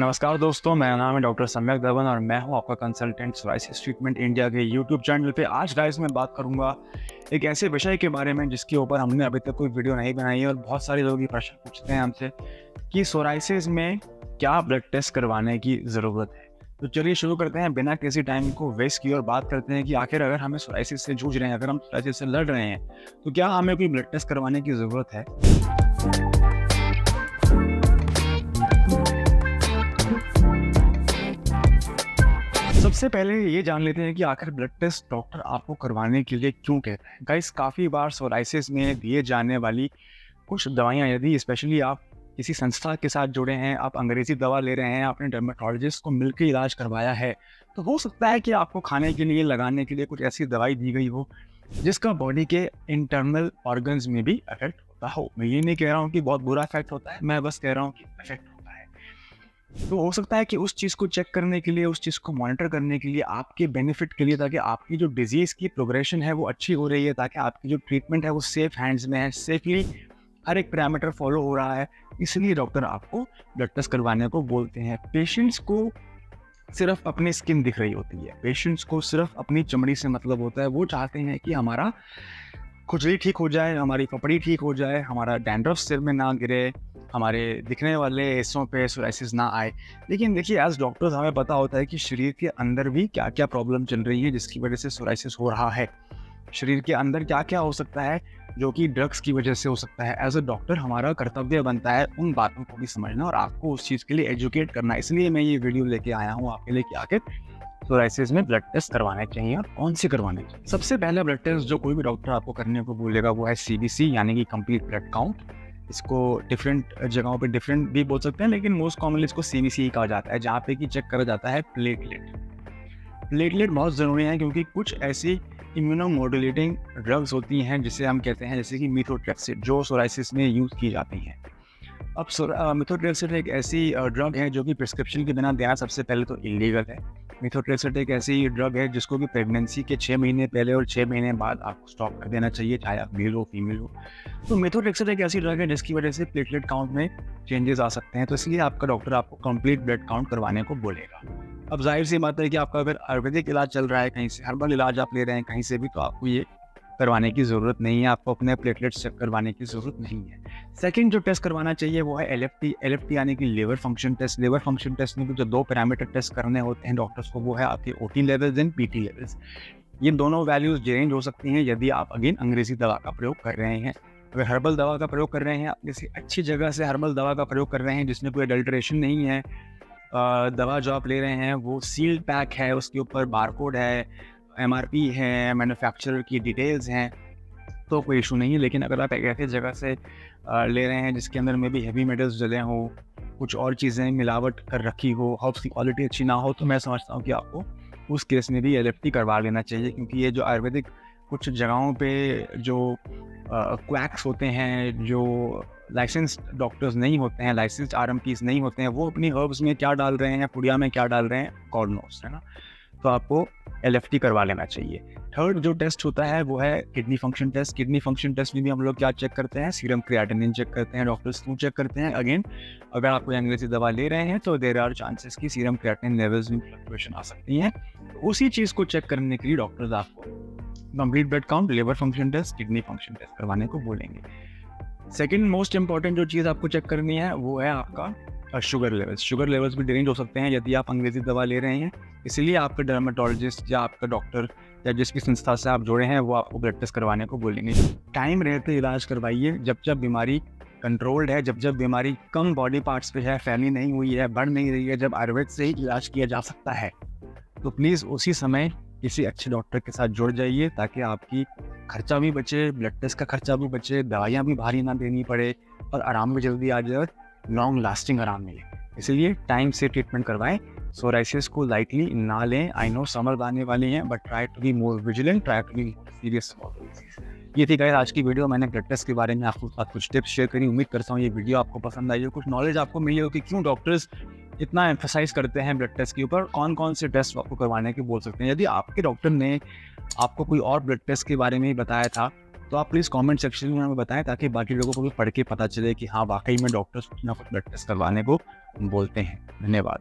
नमस्कार दोस्तों, मेरा नाम है डॉक्टर सम्यक दवन और मैं हूं आपका कंसल्टेंट सोराइसिस ट्रीटमेंट इंडिया के यूट्यूब चैनल पे। आज गाइस मैं बात करूंगा एक ऐसे विषय के बारे में जिसके ऊपर हमने अभी तक कोई वीडियो नहीं बनाई है और बहुत सारे लोग ये प्रश्न पूछते हैं हमसे कि सोराइसिस में क्या ब्लड टेस्ट करवाने की ज़रूरत है। तो चलिए शुरू करते हैं बिना किसी टाइम को वेस्ट किए और बात करते हैं कि आखिर अगर हमें सोराइसिस से जूझ रहे हैं, अगर हम सोराइसिस से लड़ रहे हैं, तो क्या हमें कोई ब्लड टेस्ट करवाने की ज़रूरत है। सबसे पहले ये जान लेते हैं कि आखिर ब्लड टेस्ट डॉक्टर आपको करवाने के लिए क्यों कहता है। गाइस, काफ़ी बार सोराइसिस में दिए जाने वाली कुछ दवाइयाँ, यदि स्पेशली आप किसी संस्था के साथ जुड़े हैं, आप अंग्रेज़ी दवा ले रहे हैं, आपने डर्मेटोलॉजिस्ट को मिलकर इलाज करवाया है, तो हो सकता है कि आपको खाने के लिए, लगाने के लिए कुछ ऐसी दवाई दी गई हो जिसका बॉडी के इंटरनल ऑर्गन्स में भी इफेक्ट होता हो। मैं ये नहीं कह रहा हूँ कि बहुत बुरा इफेक्ट होता है, मैं बस कह रहा हूँ कि इफेक्ट होता है। तो हो सकता है कि उस चीज़ को चेक करने के लिए, उस चीज़ को मॉनिटर करने के लिए, आपके बेनिफिट के लिए, ताकि आपकी जो डिजीज़ की प्रोग्रेशन है वो अच्छी हो रही है, ताकि आपकी जो ट्रीटमेंट है वो सेफ हैंड्स में है, सेफली हर एक पैरामीटर फॉलो हो रहा है, इसलिए डॉक्टर आपको ब्लड टेस्ट करवाने को बोलते हैं। पेशेंट्स को सिर्फ अपनी स्किन दिख रही होती है, पेशेंट्स को सिर्फ अपनी चमड़ी से मतलब होता है। वो चाहते हैं कि हमारा खुजली ठीक हो जाए, हमारी पपड़ी ठीक हो जाए, हमारा डैंड्रफ सिर में ना गिरे, हमारे दिखने वाले हिस्सों पे सोराइसिस ना आए। लेकिन देखिए, एज डॉक्टर्स हमें पता होता है कि शरीर के अंदर भी क्या क्या प्रॉब्लम चल रही है जिसकी वजह से सोराइसिस हो रहा है। शरीर के अंदर क्या क्या हो सकता है जो कि ड्रग्स की वजह से हो सकता है। एज अ डॉक्टर हमारा कर्तव्य बनता है उन बातों को भी समझना और आपको उस चीज़ के लिए एजुकेट करना। इसलिए मैं ये वीडियो लेके आया हूँ आपके लिए कि आखिर सोराइसिस में ब्लड टेस्ट करवाने चाहिए और कौन से करवाने चाहिए। सबसे पहला ब्लड टेस्ट जो कोई भी डॉक्टर आपको करने को बोलेगा वो है सीबीसी, यानी कि कंप्लीट ब्लड काउंट। इसको डिफरेंट जगहों पे डिफरेंट भी बोल सकते हैं, लेकिन मोस्ट कॉमनली इसको सीबीसी ही कहा जाता है, जहाँ पे कि चेक करा जाता है प्लेटलेट। प्लेटलेट बहुत ज़रूरी है क्योंकि कुछ ऐसी इम्यूनोमोडुलेटिंग ड्रग्स होती हैं जिसे हम कहते हैं, जैसे कि मिथोट्रेक्सिड, जो सोराइसिस में यूज़ की जाती हैं। अब मिथोट्रेक्सिड एक ऐसी ड्रग है जो कि प्रिस्क्रिप्शन के बिना देना सबसे पहले तो इलीगल है। मिथोट्रेक्सिड एक ऐसी ड्रग है जिसको कि प्रेगनेंसी के 6 महीने पहले और 6 महीने बाद आपको स्टॉप कर देना चाहिए, चाहे आप मेल हो फीमेल हो। तो मिथोट्रेक्सिड एक ऐसी ड्रग है जिसकी वजह से प्लेटलेट काउंट में चेंजेस आ सकते हैं, तो इसलिए आपका डॉक्टर आपको कंप्लीट ब्लड काउंट करवाने को बोलेगा। अब जाहिर सी बात है कि आपका अगर आयुर्वेदिक इलाज चल रहा है, कहीं से हर्बल इलाज आप ले रहे हैं कहीं से भी, तो आपको ये करवाने की ज़रूरत नहीं है, आपको अपने प्लेटलेट्स चेक करवाने की ज़रूरत नहीं है। सेकंड जो टेस्ट करवाना चाहिए वो है एलएफटी। एलएफटी यानी कि liver function test. Liver function test में भी जो 2 पैरामीटर टेस्ट करने होते हैं डॉक्टर्स को, वो है आपके OT levels and PT levels. ये दोनों वैल्यूज़ चेंज हो सकती हैं यदि आप अगेन अंग्रेज़ी दवा का प्रयोग कर रहे हैं। अगर हर्बल दवा का प्रयोग कर रहे हैं, आप किसी अच्छी जगह से हर्बल दवा का प्रयोग कर रहे हैं जिसमें कोई अडल्ट्रेशन नहीं है, दवा जो आप ले रहे हैं वो सील्ड पैक है, उसके ऊपर बारकोड है, एमआरपी है, मैन्युफैक्चरर की डिटेल्स हैं, तो कोई इशू नहीं है। लेकिन अगर आप एक ऐसी जगह से ले रहे हैं जिसके अंदर में भी हैवी मेटल्स डले हों, कुछ और चीज़ें मिलावट कर रखी हो, हर्ब्स की क्वालिटी अच्छी ना हो, तो मैं समझता हूँ कि आपको उस केस में भी एलएफटी करवा लेना चाहिए। क्योंकि ये जो आयुर्वेदिक कुछ जगहों पे जो क्वैक्स होते हैं, जो लाइसेंस्ड डॉक्टर्स नहीं होते हैं, लाइसेंस्ड आरएमपीज नहीं होते हैं, वो अपनी हर्ब्स में क्या डाल रहे हैं, पुड़िया में क्या डाल रहे हैं, गॉड नोस, है ना। तो आपको एलएफटी करवा लेना चाहिए। थर्ड जो टेस्ट होता है वो है kidney function test. Kidney function test में भी हम लोग क्या चेक करते हैं, सीरम क्रिएटिनिन चेक करते हैं। डॉक्टर्स क्यों चेक करते हैं? अगेन, अगर आप कोई अंग्रेजी दवा ले रहे हैं तो देयर आर चांसेस कि सीरम क्रिएटिनिन लेवल्स में फ्लक्चुएशन आ सकती हैं। तो उसी चीज़ को चेक करने के लिए डॉक्टर्स आपको complete blood count, liver function test, kidney function test करवाने को बोलेंगे। सेकेंड मोस्ट इंपॉर्टेंट जो चीज़ आपको चेक करनी है वो है आपका शुगर लेवल्स। शुगर लेवल्स भी डिरेंज हो सकते हैं यदि आप अंग्रेजी दवा ले रहे हैं, इसीलिए आपका डर्मेटोलॉजिस्ट या आपका डॉक्टर या जिस भी संस्था से आप जुड़े हैं वो आपको ब्लड टेस्ट करवाने को बोलेंगे। टाइम रहते इलाज करवाइए। जब जब बीमारी कंट्रोल्ड है, जब जब बीमारी कम बॉडी पार्ट्स पे है, फैली नहीं हुई है, बढ़ नहीं रही है, जब आयुर्वेद से ही इलाज किया जा सकता है, तो प्लीज़ उसी समय किसी अच्छे डॉक्टर के साथ जुड़ जाइए, ताकि आपकी खर्चा भी बचे, ब्लड टेस्ट का खर्चा भी बचे, दवाइयाँ भी भारी ना देनी पड़े और आराम भी जल्दी आ जाए और लॉन्ग लास्टिंग आराम मिले। इसलिए टाइम से ट्रीटमेंट करवाएं, सोराइसिस को लाइटली ना लें। आई नो समर आने वाली हैं, but try to be more vigilant, try to be serious about this. ये थी गाइस आज की वीडियो। मैंने ब्लड टेस्ट के बारे में आपके साथ कुछ टिप्स शेयर करी। उम्मीद करता हूँ ये वीडियो आपको पसंद आई हो, कुछ नॉलेज आपको मिली हो कि क्यों डॉक्टर्स इतना एम्फसाइज करते हैं ब्लड टेस्ट के ऊपर, कौन कौन से टेस्ट आपको करवाने के बोल सकते हैं। यदि आपके डॉक्टर ने आपको कोई और ब्लड टेस्ट के बारे में ही बताया था तो आप प्लीज़ कमेंट सेक्शन में हमें बताएं, ताकि बाकी लोगों को भी पढ़ के पता चले कि हाँ वाकई में डॉक्टर्स कुछ ना कुछ ब्लड टेस्ट करवाने को बोलते हैं। धन्यवाद।